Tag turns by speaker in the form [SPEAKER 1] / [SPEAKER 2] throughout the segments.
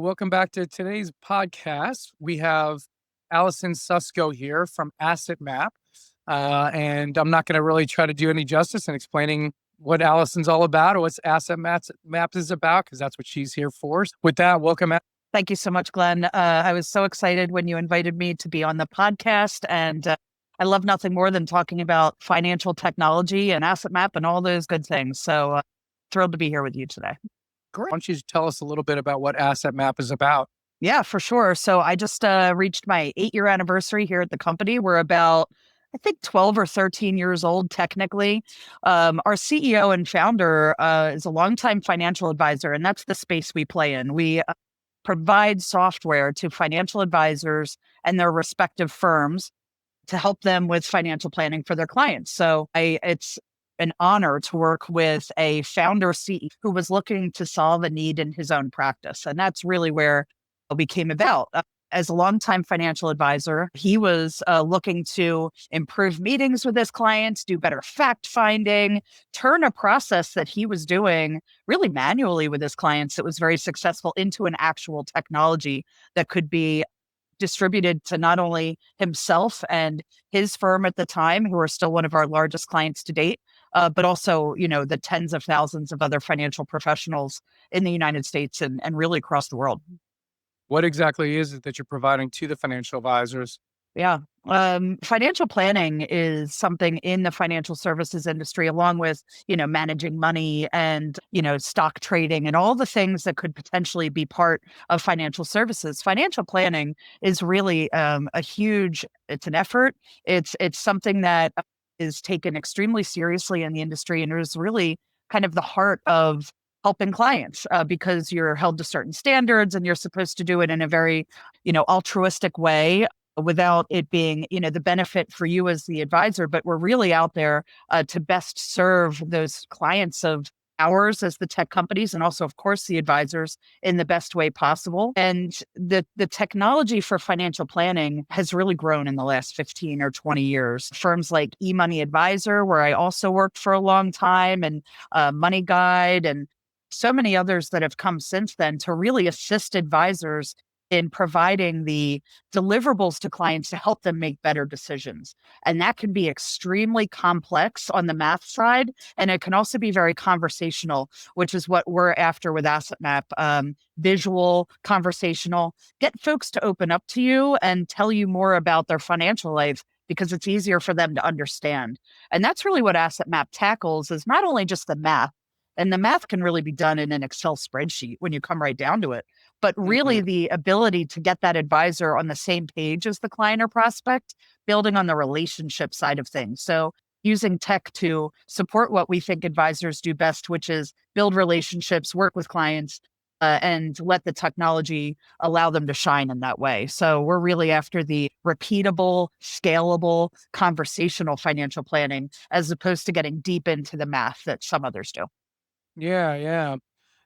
[SPEAKER 1] Welcome back to today's podcast. We have Alison Susko here from Asset Map. And I'm not going to really try to do any justice in explaining what Alison's all about or what Map is about, because that's what she's here for. With that, welcome.
[SPEAKER 2] Thank you so much, Glenn. I was so excited when you invited me to be on the podcast, and I love nothing more than talking about financial technology and Asset Map and all those good things. So thrilled to be here with you today.
[SPEAKER 1] Great. Why don't you tell us a little bit about what Asset Map is about?
[SPEAKER 2] Yeah, for sure. So I just reached my 8-year anniversary here at the company. We're about, I think, 12 or 13 years old, technically. Our CEO and founder is a longtime financial advisor, and that's the space we play in. We provide software to financial advisors and their respective firms to help them with financial planning for their clients. So it's an honor to work with a founder CEO who was looking to solve a need in his own practice. And that's really where we came about. As a longtime financial advisor, he was looking to improve meetings with his clients, do better fact finding, turn a process that he was doing really manually with his clients that was very successful into an actual technology that could be distributed to not only himself and his firm at the time, who are still one of our largest clients to date, but also, the tens of thousands of other financial professionals in the United States and really across the world.
[SPEAKER 1] What exactly is it that you're providing to the financial advisors?
[SPEAKER 2] Yeah. Financial planning is something in the financial services industry, along with, managing money and, stock trading and all the things that could potentially be part of financial services. Financial planning is really it's an effort. It's something that is taken extremely seriously in the industry and is really kind of the heart of helping clients because you're held to certain standards and you're supposed to do it in a very, altruistic way without it being, the benefit for you as the advisor. But we're really out there to best serve those clients of ours as the tech companies and also, of course, the advisors in the best way possible. And the technology for financial planning has really grown in the last 15 or 20 years. Firms like eMoney Advisor, where I also worked for a long time, and Money Guide, and so many others that have come since then to really assist advisors in providing the deliverables to clients to help them make better decisions. And that can be extremely complex on the math side. And it can also be very conversational, which is what we're after with Asset Map. Visual, conversational, get folks to open up to you and tell you more about their financial life because it's easier for them to understand. And that's really what Asset Map tackles, is not only just the math, and the math can really be done in an Excel spreadsheet when you come right down to it, but really the ability to get that advisor on the same page as the client or prospect, building on the relationship side of things. So using tech to support what we think advisors do best, which is build relationships, work with clients, and let the technology allow them to shine in that way. So we're really after the repeatable, scalable, conversational financial planning, as opposed to getting deep into the math that some others do.
[SPEAKER 1] Yeah.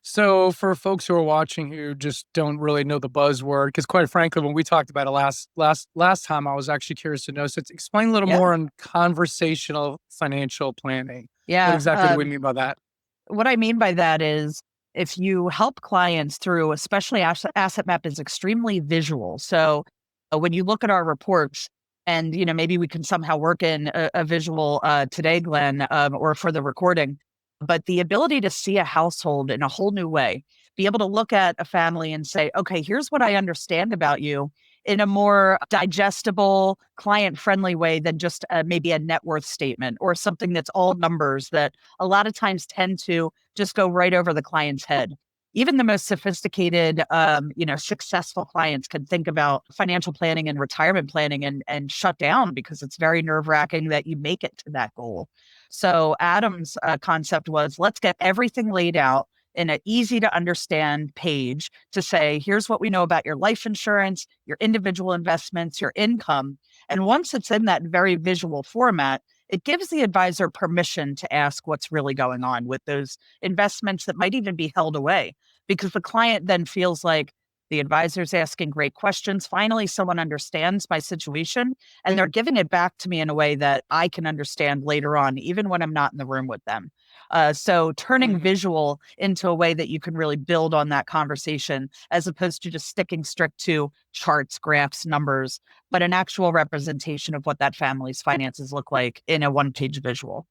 [SPEAKER 1] So for folks who are watching who just don't really know the buzzword, because quite frankly, when we talked about it last time, I was actually curious to know. So explain a little more on conversational financial planning.
[SPEAKER 2] Yeah.
[SPEAKER 1] What exactly do we mean by that?
[SPEAKER 2] What I mean by that is if you help clients through, especially Asset Map is extremely visual. So when you look at our reports, and maybe we can somehow work in a visual today, Glenn, or for the recording. But the ability to see a household in a whole new way, be able to look at a family and say, okay, here's what I understand about you in a more digestible, client-friendly way than just maybe a net worth statement or something that's all numbers that a lot of times tend to just go right over the client's head. Even the most sophisticated, successful clients can think about financial planning and retirement planning and shut down because it's very nerve-wracking that you make it to that goal. So Adam's concept was, let's get everything laid out in an easy to understand page to say, here's what we know about your life insurance, your individual investments, your income. And once it's in that very visual format, it gives the advisor permission to ask what's really going on with those investments that might even be held away, because the client then feels like The advisor's asking great questions. Finally, someone understands my situation and they're giving it back to me in a way that I can understand later on, even when I'm not in the room with them. So turning
[SPEAKER 1] Mhm.
[SPEAKER 2] visual into a way that you can really build on that conversation as opposed to just sticking strict to charts, graphs, numbers, but an actual representation of what that family's finances look like in a one-page visual.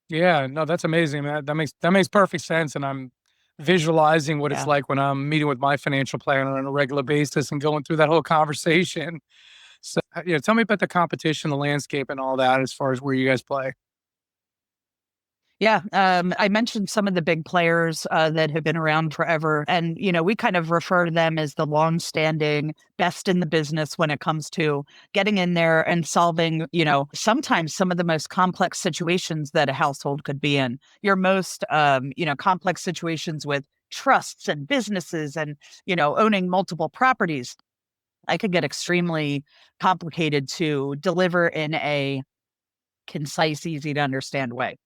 [SPEAKER 1] Yeah, no, that's amazing, man. That makes perfect sense, and I'm visualizing what it's
[SPEAKER 2] Yeah.
[SPEAKER 1] like when I'm meeting with my financial planner on a regular basis and going through that whole conversation. So, tell me about the competition, the landscape, and all that as far as where you guys play.
[SPEAKER 2] Yeah, I mentioned some of the big players that have been around forever, and we kind of refer to them as the long-standing best in the business when it comes to getting in there and solving, sometimes some of the most complex situations that a household could be in. Your most, complex situations with trusts and businesses, and owning multiple properties. I could get extremely complicated to deliver in a concise, easy to understand way.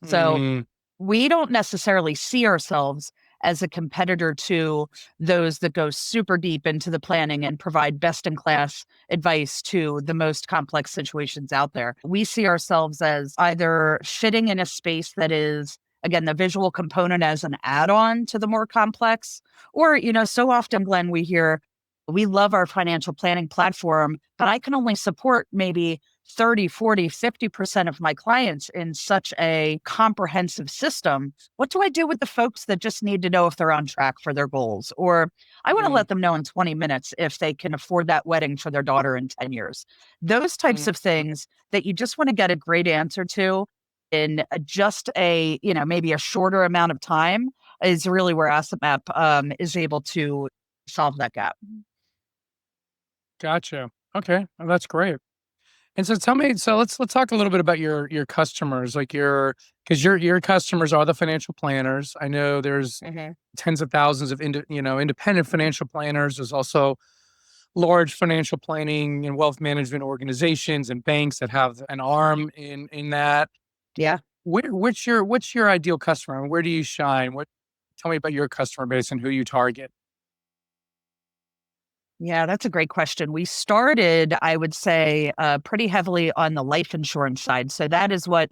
[SPEAKER 2] So
[SPEAKER 1] Mm,
[SPEAKER 2] we don't necessarily see ourselves as a competitor to those that go super deep into the planning and provide best in class advice to the most complex situations out there. We see ourselves as either fitting in a space that is, again, the visual component as an add on to the more complex, or, so often, Glenn, we hear, we love our financial planning platform, but I can only support maybe 30, 40, 50% of my clients in such a comprehensive system. What do I do with the folks that just need to know if they're on track for their goals? Or I want to
[SPEAKER 1] mm,
[SPEAKER 2] let them know in 20 minutes if they can afford that wedding for their daughter in 10 years. Those types
[SPEAKER 1] mm.
[SPEAKER 2] of things that you just want to get a great answer to in just a, maybe a shorter amount of time is really where Asset Map is able to solve that gap.
[SPEAKER 1] Gotcha. Okay, well, that's great. And so tell me, so let's talk a little bit about your customers, like because your customers are the financial planners. I know there's
[SPEAKER 2] Hmm.
[SPEAKER 1] tens of thousands of independent financial planners. There's also large financial planning and wealth management organizations and banks that have an arm in that.
[SPEAKER 2] Yeah.
[SPEAKER 1] What's your ideal customer and where do you shine? Tell me about your customer base and who you target.
[SPEAKER 2] Yeah, that's a great question. We started, I would say, pretty heavily on the life insurance side. So that is what,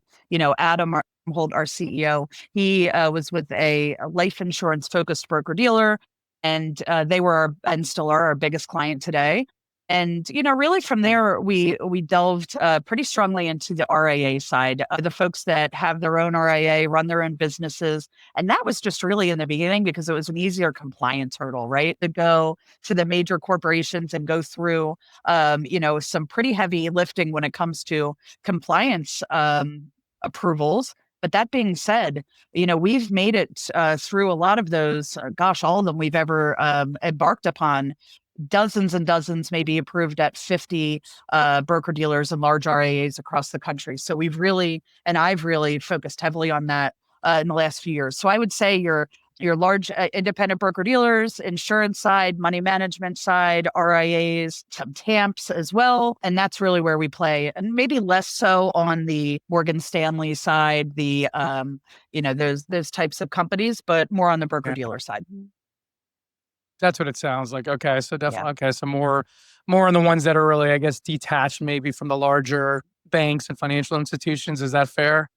[SPEAKER 2] Adam Holt, our CEO, he was with a life insurance focused broker dealer, and they were and still are our biggest client today. And really from
[SPEAKER 1] Mm,
[SPEAKER 2] there, we delved pretty strongly into the RIA side, the folks that have their own RIA, run their own businesses, and that was just really in the beginning because it was an easier compliance hurdle, right? To go to the major corporations and go through, some pretty heavy lifting when it comes to compliance approvals. But that being said, we've made it through a lot of those, gosh, all of them we've ever embarked upon. Dozens and dozens, maybe approved at 50 broker dealers and large RIAs across the country. So I've really focused heavily on that in the last few years. So I would say your large independent broker dealers, insurance side, money management side, RIAs, some TAMPs as well. And that's really where we play. And maybe less so on the Morgan Stanley side, the those types of companies, but more on the broker
[SPEAKER 1] yeah,
[SPEAKER 2] dealer side.
[SPEAKER 1] that's what it sounds like. Okay, so
[SPEAKER 2] Yeah.
[SPEAKER 1] definitely okay, so more on the ones that are really, I guess, detached maybe from the larger banks and financial institutions. Is that fair?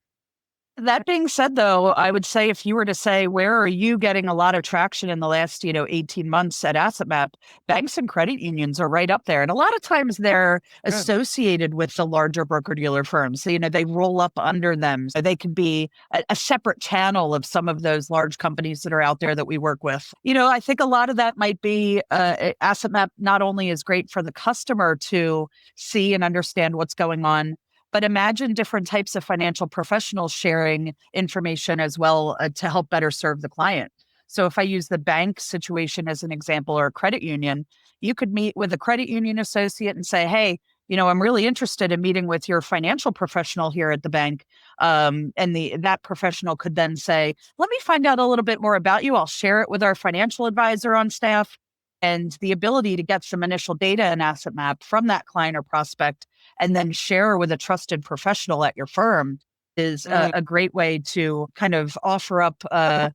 [SPEAKER 2] That being said, though, I would say if you were to say, where are you getting a lot of traction in the last, 18 months at Asset Map, banks and credit unions are right up there. And a lot of times they're
[SPEAKER 1] Good.
[SPEAKER 2] associated with the larger broker dealer firms. So, they roll up under them. So they could be a separate channel of some of those large companies that are out there that we work with. I think a lot of that might be Asset Map not only is great for the customer to see and understand what's going on, but imagine different types of financial professionals sharing information as well to help better serve the client. So, if I use the bank situation as an example or a credit union, you could meet with a credit union associate and say, hey, I'm really interested in meeting with your financial professional here at the bank. And that professional could then say, let me find out a little bit more about you. I'll share it with our financial advisor on staff. And the ability to get some initial data and asset map from that client or prospect and then share with a trusted professional at your firm is
[SPEAKER 1] Mm,
[SPEAKER 2] a great way to kind of offer up, a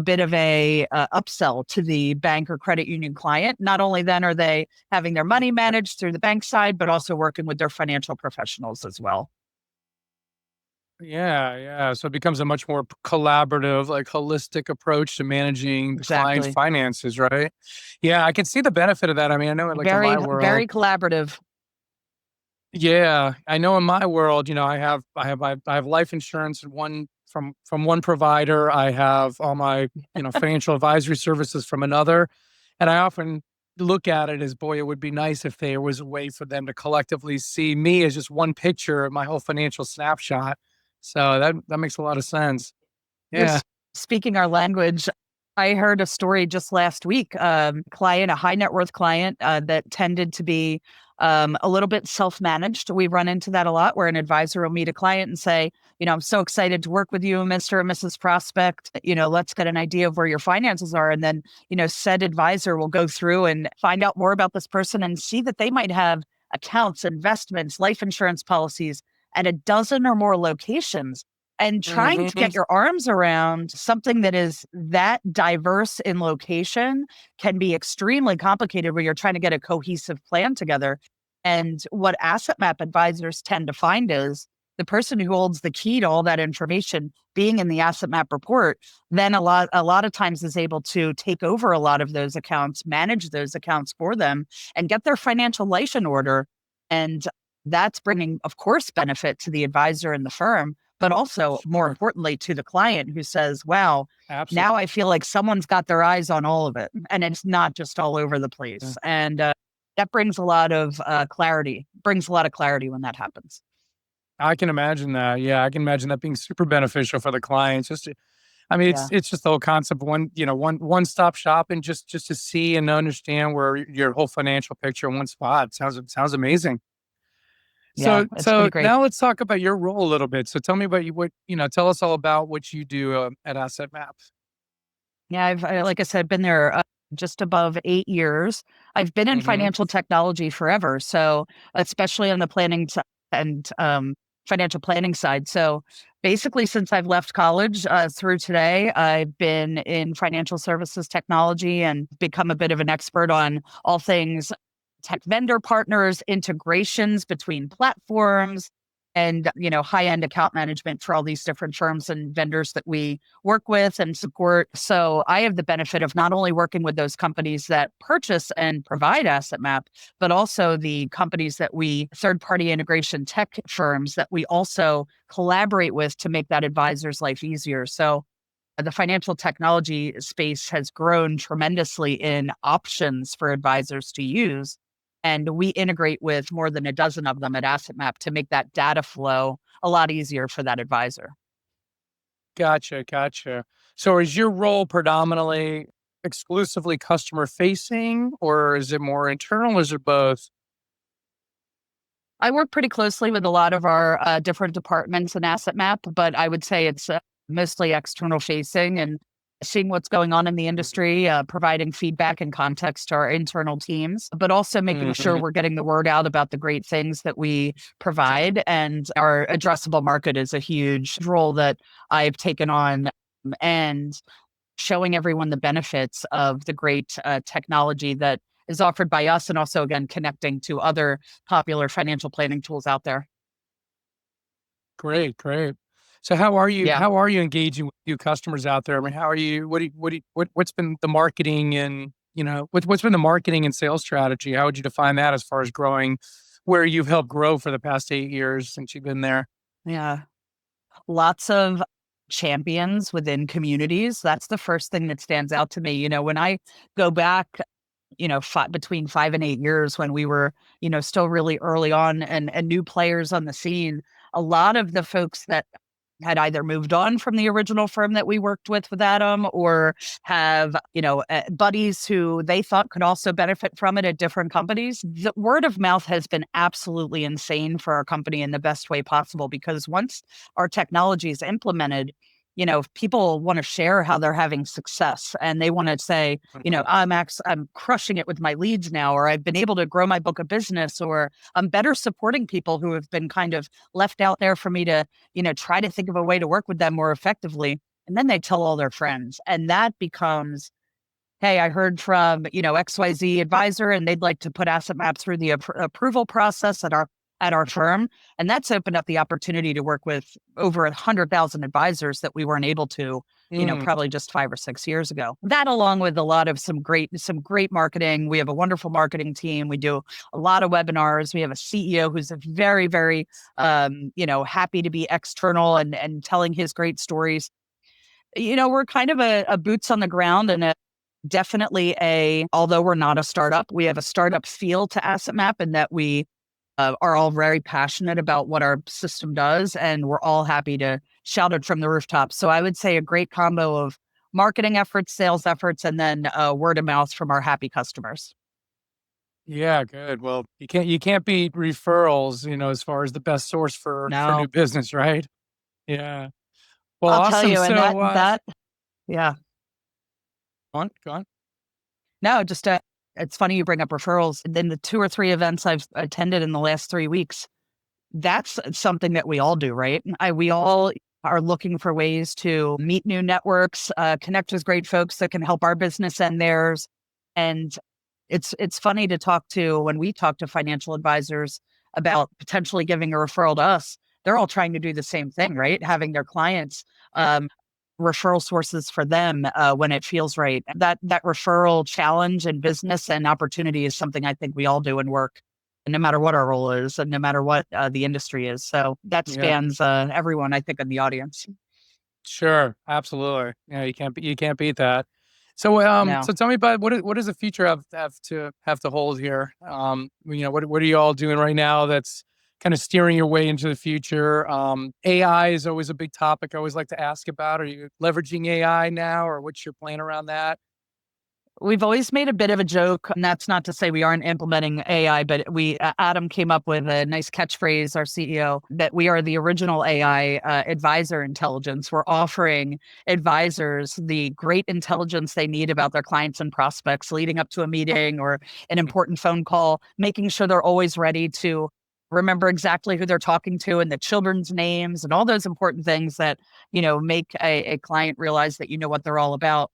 [SPEAKER 2] bit of a upsell to the bank or credit union client. Not only then are they having their money managed through the bank side, but also working with their financial professionals as well.
[SPEAKER 1] yeah, yeah. So it becomes a much more collaborative, like holistic approach to managing the client's
[SPEAKER 2] Exactly.
[SPEAKER 1] finances, right? Yeah, I can see the benefit of that. I mean, I know it like in
[SPEAKER 2] Very,
[SPEAKER 1] my world.
[SPEAKER 2] very collaborative.
[SPEAKER 1] Yeah, I know in my world, I have life insurance and one from one provider. I have all my, financial advisory services from another. And I often look at it as, boy, it would be nice if there was a way for them to collectively see me as just one picture of my whole financial snapshot. So that makes a lot of sense.
[SPEAKER 2] You're
[SPEAKER 1] Yeah.
[SPEAKER 2] speaking our language. I heard a story just last week. A high net worth client that tended to be a little bit self managed. We run into that a lot, where an advisor will meet a client and say, I'm so excited to work with you, Mr. or Mrs. Prospect. Let's get an idea of where your finances are. And then, said advisor will go through and find out more about this person and see that they might have accounts, investments, life insurance policies at a dozen or more locations, and trying to
[SPEAKER 1] Hmm.
[SPEAKER 2] get your arms around something that is that diverse in location can be extremely complicated, where you're trying to get a cohesive plan together. And what asset map advisors tend to find is the person who holds the key to all that information being in the asset map report, then a lot of times is able to take over a lot of those accounts, manage those accounts for them, and get their financial life in order. And that's bringing, of course, benefit to the advisor and the firm, but also more
[SPEAKER 1] Sure.
[SPEAKER 2] importantly to the client, who says, wow,
[SPEAKER 1] Absolutely.
[SPEAKER 2] now I feel like someone's got their eyes on all of it and it's not just all over the place. And that brings a lot of clarity when that happens.
[SPEAKER 1] I can imagine that. Yeah, I can imagine that being super beneficial for the clients. I mean,
[SPEAKER 2] Yeah.
[SPEAKER 1] it's just the whole concept of one-stop shop, and just to see and understand where your whole financial picture in one spot. Sounds amazing.
[SPEAKER 2] Yeah. It's pretty
[SPEAKER 1] So
[SPEAKER 2] great.
[SPEAKER 1] now let's talk about your role a little bit. So tell me about tell us all about what you do at Asset Maps.
[SPEAKER 2] Yeah. Like I said, been there just above 8 years. I've been in
[SPEAKER 1] Hmm.
[SPEAKER 2] financial technology forever. So, especially on the and financial planning side. So, basically, since I've left college through today, I've been in financial services technology and become a bit of an expert on all things tech vendor partners, integrations between platforms, and high-end account management for all these different firms and vendors that we work with and support. So I have the benefit of not only working with those companies that purchase and provide asset map, but also the companies that we third-party integration tech firms that we also collaborate with to make that advisor's life easier. So the financial technology space has grown tremendously in options for advisors to use. And we integrate with more than a dozen of them at Asset Map to make that data flow a lot easier for that advisor.
[SPEAKER 1] Gotcha, gotcha. So is your role predominantly exclusively customer facing, or is it more internal? Or is it both?
[SPEAKER 2] I work pretty closely with a lot of our different departments in Asset Map, but I would say it's mostly external facing and seeing what's going on in the industry, providing feedback and context to our internal teams, but also making sure
[SPEAKER 1] Hmm.
[SPEAKER 2] we're getting the word out about the great things that we provide. And our addressable market is a huge role that I've taken on. And showing everyone the benefits of the great technology that is offered by us, and also again connecting to other popular financial planning tools out there.
[SPEAKER 1] Great, great. So how are you
[SPEAKER 2] Yeah.
[SPEAKER 1] how are you engaging with new customers out there? I mean, how are you what's been the marketing and, what's been the marketing and sales strategy? How would you define that as far as growing where you've helped grow for the past 8 years since you've been there?
[SPEAKER 2] Yeah. Lots of champions within communities. That's the first thing that stands out to me. When I go back, between 5 and 8 years, when we were, still really early on and new players on the scene, a lot of the folks that had either moved on from the original firm that we worked with Adam, or have, buddies who they thought could also benefit from it at different companies. The word of mouth has been absolutely insane for our company in the best way possible, because once our technology is implemented, if people want to share how they're having success and they want to say, I'm crushing it with my leads now, or I've been able to grow my book of business, or I'm better supporting people who have been kind of left out there for me to, try to think of a way to work with them more effectively. And then they tell all their friends, and that becomes, hey, I heard from, XYZ advisor, and they'd like to put Asset Map through the approval process at our firm. And that's opened up the opportunity to work with over 100,000 advisors that we weren't able to, probably just 5 or 6 years ago. That, along with a lot of some great marketing. We have a wonderful marketing team. We do a lot of webinars. We have a CEO who's a very, very, happy to be external and telling his great stories. We're kind of a boots on the ground, and definitely although we're not a startup, we have a startup feel to Asset Map, and that we are all very passionate about what our system does, and we're all happy to shout it from the rooftops. So I would say a great combo of marketing efforts, sales efforts, and then word of mouth from our happy customers.
[SPEAKER 1] Yeah, good. Well, you can't beat referrals, as far as the best source for new
[SPEAKER 2] No,
[SPEAKER 1] business, right? Yeah. Well,
[SPEAKER 2] I'll tell
[SPEAKER 1] awesome.
[SPEAKER 2] you, and
[SPEAKER 1] So,
[SPEAKER 2] yeah,
[SPEAKER 1] go on.
[SPEAKER 2] no, just it's funny you bring up referrals. Then the 2 or 3 events I've attended in the last 3 weeks, that's something that we all do, right? We all are looking for ways to meet new networks, connect with great folks that can help our business and theirs. And it's funny to talk to when we talk to financial advisors about potentially giving a referral to us. They're all trying to do the same thing, right? Having their clients referral sources for them when it feels right. That referral challenge in business and opportunity is something I think we all do in work, no matter what our role is and no matter what the industry is. So that
[SPEAKER 1] Yeah,
[SPEAKER 2] spans everyone, I think, in the audience.
[SPEAKER 1] sure. Absolutely. Yeah, you can't beat that. So,
[SPEAKER 2] No.
[SPEAKER 1] so tell me about what does the future have to hold here? What are you all doing right now that's kind of steering your way into the future? AI is always a big topic I always like to ask about. Are you leveraging AI now, or what's your plan around that?
[SPEAKER 2] We've always made a bit of a joke, and that's not to say we aren't implementing AI, but Adam came up with a nice catchphrase, our CEO, that we are the original AI advisor intelligence. We're offering advisors the great intelligence they need about their clients and prospects leading up to a meeting or an important phone call, making sure they're always ready to remember exactly who they're talking to and the children's names and all those important things that, make a client realize that you know what they're all about.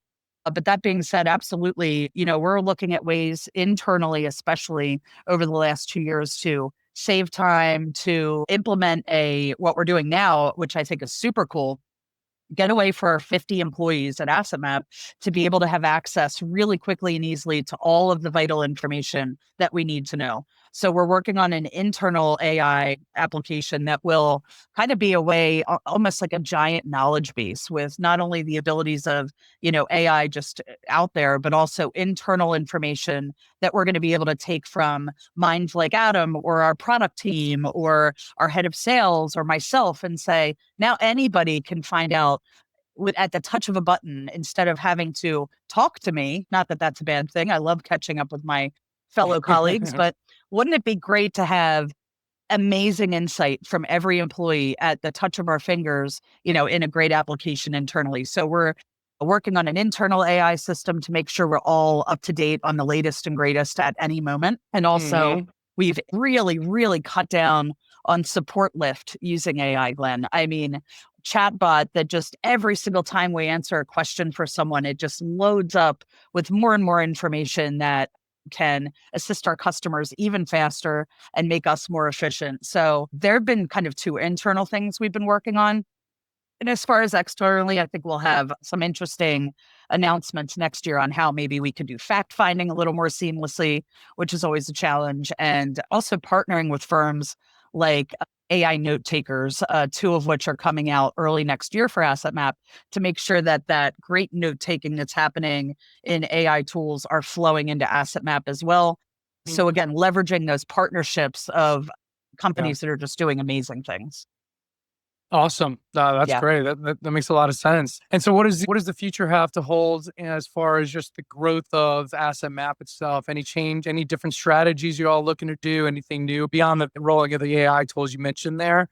[SPEAKER 2] But that being said, absolutely, we're looking at ways internally, especially over the last 2 years, to save time, to implement what we're doing now, which I think is super cool, getaway for our 50 employees at AssetMap to be able to have access really quickly and easily to all of the vital information that we need to know. So we're working on an internal AI application that will kind of be a way, almost like a giant knowledge base with not only the abilities of, AI just out there, but also internal information that we're going to be able to take from minds like Adam or our product team or our head of sales or myself and say, now anybody can find out at the touch of a button instead of having to talk to me. Not that that's a bad thing. I love catching up with my fellow colleagues, but wouldn't it be great to have amazing insight from every employee at the touch of our fingers, in a great application internally? So we're working on an internal AI system to make sure we're all up to date on the latest and greatest at any moment. And also,
[SPEAKER 1] Hmm.
[SPEAKER 2] we've really, really cut down on support lift using AI, Glenn. I mean, chatbot that just every single time we answer a question for someone, it just loads up with more and more information that can assist our customers even faster and make us more efficient. So there have been kind of 2 internal things we've been working on. And as far as externally, I think we'll have some interesting announcements next year on how maybe we could do fact finding a little more seamlessly, which is always a challenge. And also partnering with firms like AI note takers, 2 of which are coming out early next year for Asset Map, to make sure that that great note taking that's happening in AI tools are flowing into Asset Map as well. So again, leveraging those partnerships of
[SPEAKER 1] Yeah.
[SPEAKER 2] companies that are just doing amazing things.
[SPEAKER 1] Awesome. That's
[SPEAKER 2] Yeah.
[SPEAKER 1] great. That makes a lot of sense. And so what does the future have to hold as far as just the growth of Asset Map itself? Any change, any different strategies you're all looking to do? Anything new beyond the rolling of the AI tools you mentioned there?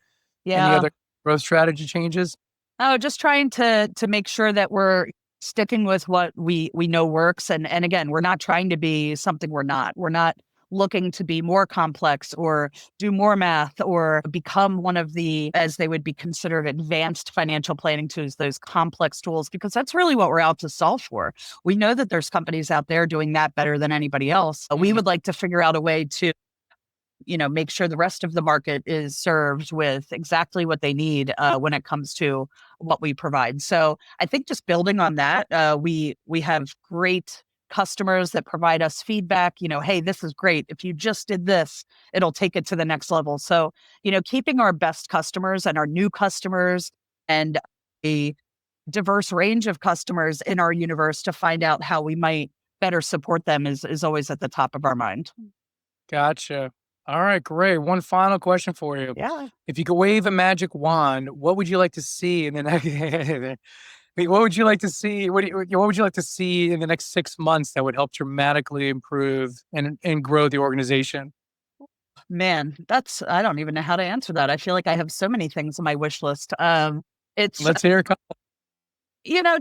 [SPEAKER 1] Any
[SPEAKER 2] Yeah.
[SPEAKER 1] other growth strategy changes?
[SPEAKER 2] Oh, just trying to make sure that we're sticking with what we know works. And again, we're not trying to be something we're not. We're not looking to be more complex or do more math or become one of the, as they would be considered, advanced financial planning tools, those complex tools, because that's really what we're out to solve for. We know that there's companies out there doing that better than anybody else. We
[SPEAKER 1] Mhm.
[SPEAKER 2] would like to figure out a way to make sure the rest of the market is served with exactly what they need when it comes to what we provide. So I think just building on that, we have great customers that provide us feedback. Hey, this is great. If you just did this, it'll take it to the next level. So keeping our best customers and our new customers and a diverse range of customers in our universe to find out how we might better support them is always at the top of our mind.
[SPEAKER 1] Gotcha. All right, great. One final question for you.
[SPEAKER 2] Yeah.
[SPEAKER 1] If you could wave a magic wand, what would you like to see in the next Wait, what would you like to see? What would you like to see in the next 6 months that would help dramatically improve and grow the organization?
[SPEAKER 2] Man, I don't even know how to answer that. I feel like I have so many things on my wish list. It's,
[SPEAKER 1] Let's hear a couple.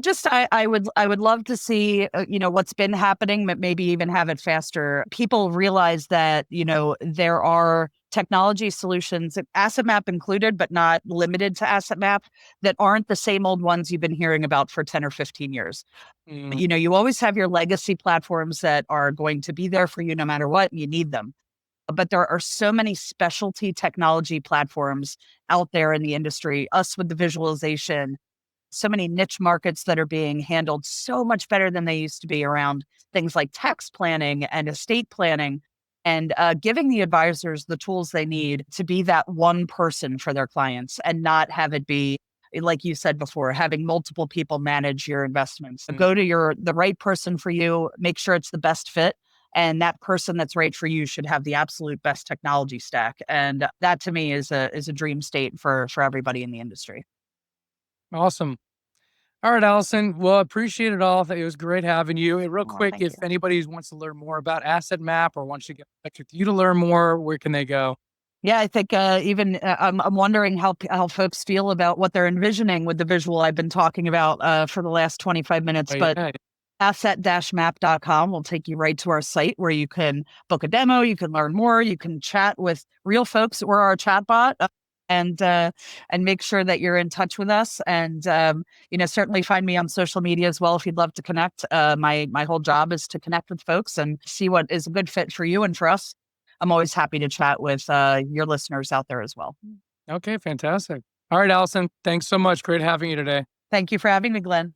[SPEAKER 2] just I would love to see, what's been happening, but maybe even have it faster. People realize that, there are technology solutions, Asset Map included, but not limited to Asset Map, that aren't the same old ones you've been hearing about for 10 or 15 years.
[SPEAKER 1] Mm,
[SPEAKER 2] You always have your legacy platforms that are going to be there for you no matter what, and you need them. But there are so many specialty technology platforms out there in the industry, us with the visualization, so many niche markets that are being handled so much better than they used to be around things like tax planning and estate planning, and giving the advisors the tools they need to be that one person for their clients and not have it be, like you said before, having multiple people manage your investments.
[SPEAKER 1] mm.
[SPEAKER 2] Go to the right person for you, make sure it's the best fit. And that person that's right for you should have the absolute best technology stack. And that to me is a dream state for everybody in the industry.
[SPEAKER 1] Awesome. All right, Allison. Well, I appreciate it all. It was great having you. And real
[SPEAKER 2] Oh,
[SPEAKER 1] quick,
[SPEAKER 2] thank
[SPEAKER 1] if
[SPEAKER 2] you.
[SPEAKER 1] anybody wants to learn more about Asset Map or wants to get in touch with you to learn more, where can they go?
[SPEAKER 2] Yeah, I think even I'm wondering how folks feel about what they're envisioning with the visual I've been talking about for the last 25 minutes.
[SPEAKER 1] Oh,
[SPEAKER 2] But
[SPEAKER 1] yeah.
[SPEAKER 2] asset-map.com will take you right to our site where you can book a demo, you can learn more, you can chat with real folks or our chatbot. And make sure that you're in touch with us, and certainly find me on social media as well if you'd love to connect. My whole job is to connect with folks and see what is a good fit for you and for us. I'm always happy to chat with your listeners out there as well.
[SPEAKER 1] Okay, fantastic. All right, Allison. Thanks so much. Great having you today.
[SPEAKER 2] Thank you for having me, Glenn.